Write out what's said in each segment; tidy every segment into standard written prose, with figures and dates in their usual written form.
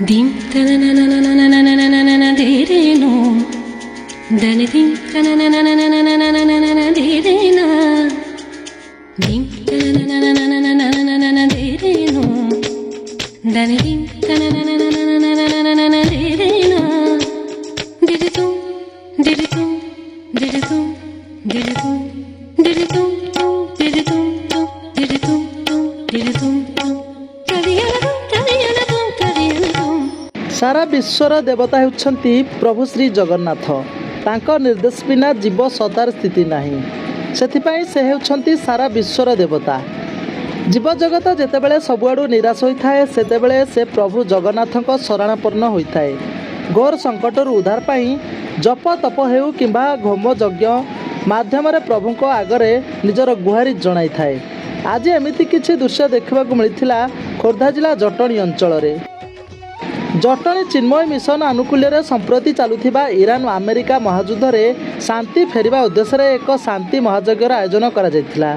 dim tanananananananananana dereno dani dim tanananananananananana derena dim tananananananananana dereno dani dim tananananananananana derena diditum diditum diditum diditum diditum diditum diditum diditum सारा विश्वर देवता होउछंती प्रभु श्री जगन्नाथ। तांको निर्देश बिना जीव सदार स्थिति नाही, सेथिपाई से होउछंती सारा विश्वर देवता। जीव जगत जेतेबेले सबुआडू निराश होइथाए सेतेबेले से प्रभु जगन्नाथଙ୍କ शरणापन्न होइथाए। घोर संकटरू उद्धार पाई जप तप हेउ किंबा होम यज्ञ माध्यम प्रभुଙ୍କ आगरे निजर गुहारी जणाई थाए। आज एमिति किछि दृश्य देखा मिलता खोर्धा जिला जटणी अंचल रे। जटणी चिन्मय मिशन आनुकूल्य संप्रति चलुथिबा ईरान अमेरिका महायुद्ध रे शांति फेरिबा उद्देश्य एक शांति महायज्ञर आयोजन करा जायतिला।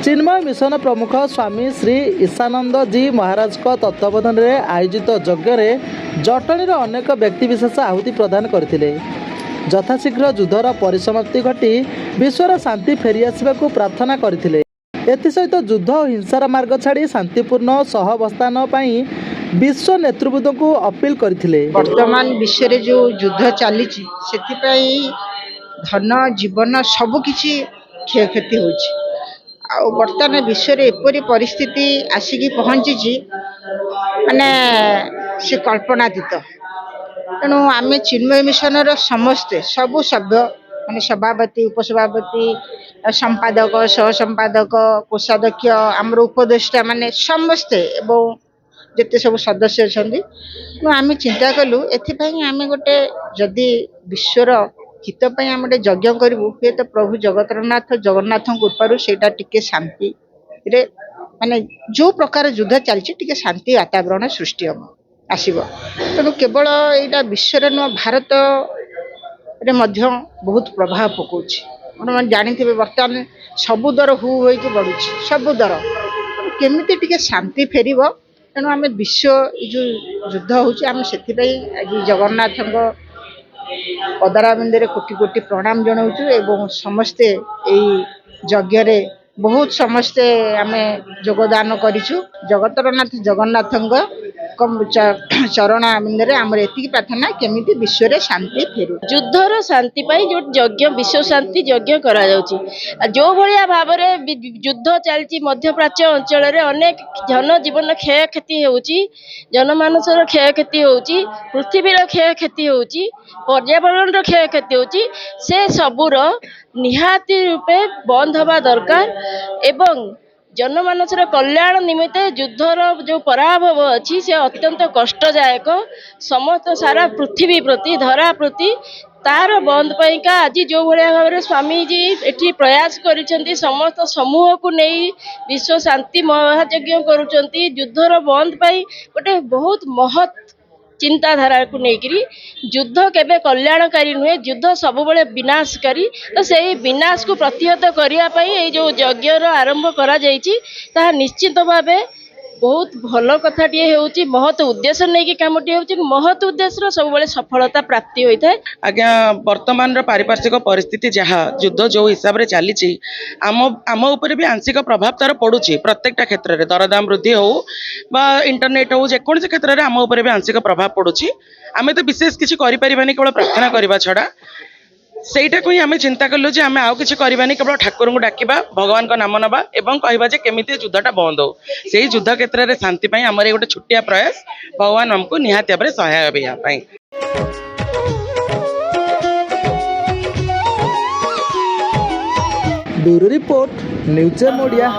चिन्मय मिशन प्रमुख स्वामी श्री ईशानंद जी महाराज को तत्वावधान में आयोजित यज्ञ रे जटणीर अनेक व्यक्तिविशेष आहुति प्रदान करथिले। यथाशीघ्र युद्धर परिसमाप्ति घटी विश्वर शांति फेरी आसबाकू प्रार्थना करथिले। एथिसहित युद्ध और हिंसार मार्ग छाड़ी शांतिपूर्ण सहअवस्थान पाई विश्व नेतृबृंद को अपील करथिले। वर्तमान विश्व रे जो युद्ध चली से धन जीवन सबकिछि क्षयक्षति होछि। वर्तमान विश्व रे एपरी परिस्थिति आसिकी पहुंची माने से कल्पनातीत। तेणु आम चिन्मय मिशन समस्ते सबु सभ्य माने सभापति उपसभापति संपादक सह संपादक कोषाध्यक्ष आमर उपदेष्टा माने समस्ते एवं जिते सब सदस्य अच्छा तेणु आम चिंता कलु एम गोटे जदि विश्वर हितपाई आम गोटे यज्ञ करूँ हे तो प्रभु जगन्नाथ कृपारू सेटा टिके शांति रे माने जो प्रकार युद्ध चलती शांति वातावरण सृष्टि हम आसीबो। तेणु केवल यहाँ विश्व नुह भारत रे मध्य बहुत प्रभाव पकाउछि। मैंने जानी बर्तमान सबु दर हु होइके बढ़ुछि सबु दर केमिति टिके शांति फेरिबो। तेणु आम विश्व जो युद्ध होछि आम सेथिपाई आज जगन्नाथ पदराबिंदे कोटि कोटि प्रणाम जनाऊँ एवं समस्ते यज्ञ रे बहुत समस्ते आम योगदान करिछु। जगतरनाथ जगन्नाथ चरण बिंदे आमर एति प्रार्थना केमिति विश्व रे शांति फेरु। युद्धर शांति पाई जो यज्ञ विश्व शांति यज्ञ करा जाउची। जो भलिया भाव रे युद्ध चलती मध्य प्राच्य अंचल रे अनेक जन जीवन क्षय क्षति होउची, जनमानसर क्षय क्षति होउची, पृथ्वीर क्षय क्षति होउची, पर्यावरण क्षय क्षति होउची। से सबुर निहाती रूपे बंद हवा दरकार एवं जनमानसर कल्याण निमित्त युद्धर जो पराभव अच्छी से अत्यंत कष्टदायक समस्त सारा पृथ्वी प्रति धरा प्रति तार बंद पाइका आज जो भाया भाव में स्वामीजी एठी प्रयास करिसेंती समस्त समूह को नहीं विश्व शांति महायज्ञ करुचंती युद्धर बंद पाई गोटे बहुत महत् चिंताधारा को लेकरी युद्ध केबे कल्याणकारी नुहे, युद्ध सब बड़े विनाशकारी। तो से विनाश को प्रतिहत करने जो यज्ञ आरंभ करा जायछि ताहा निश्चित भावे बहुत भल कथाटे होउछि। महत उद्देश्य नहीं कि कामटी होउछि, महत उद्देश्य सब बड़े सफलता प्राप्ति होता है। आज्ञा वर्तमान पारिपार्श्विक परिस्थिति जहाँ युद्ध जो हिसाब से चली आम उपर भी आंशिक प्रभाव तार पड़ुछि। प्रत्येकटा क्षेत्र में दरदाम वृद्धि हो बा इंटरनेट हो जेकोसी क्षेत्र में आम उपर भी आंशिक प्रभाव पड़ुछि। आम तो विशेष किसी करें केवल प्रार्थना करने छड़ा सेटा को ही आम चिंता कलु जे आम आउ किसी करवानी केवल ठाकुर को डाकिबा भगवान का नाम नवा एवं कहवा जे केमिति युद्धटा बंद हो। से युद्ध क्षेत्र में शांति पाई आमर गोटे छोटिया प्रयास भगवान हमको निहाती भाव में सहाय हे यहाँ। Bureau report news Modiya.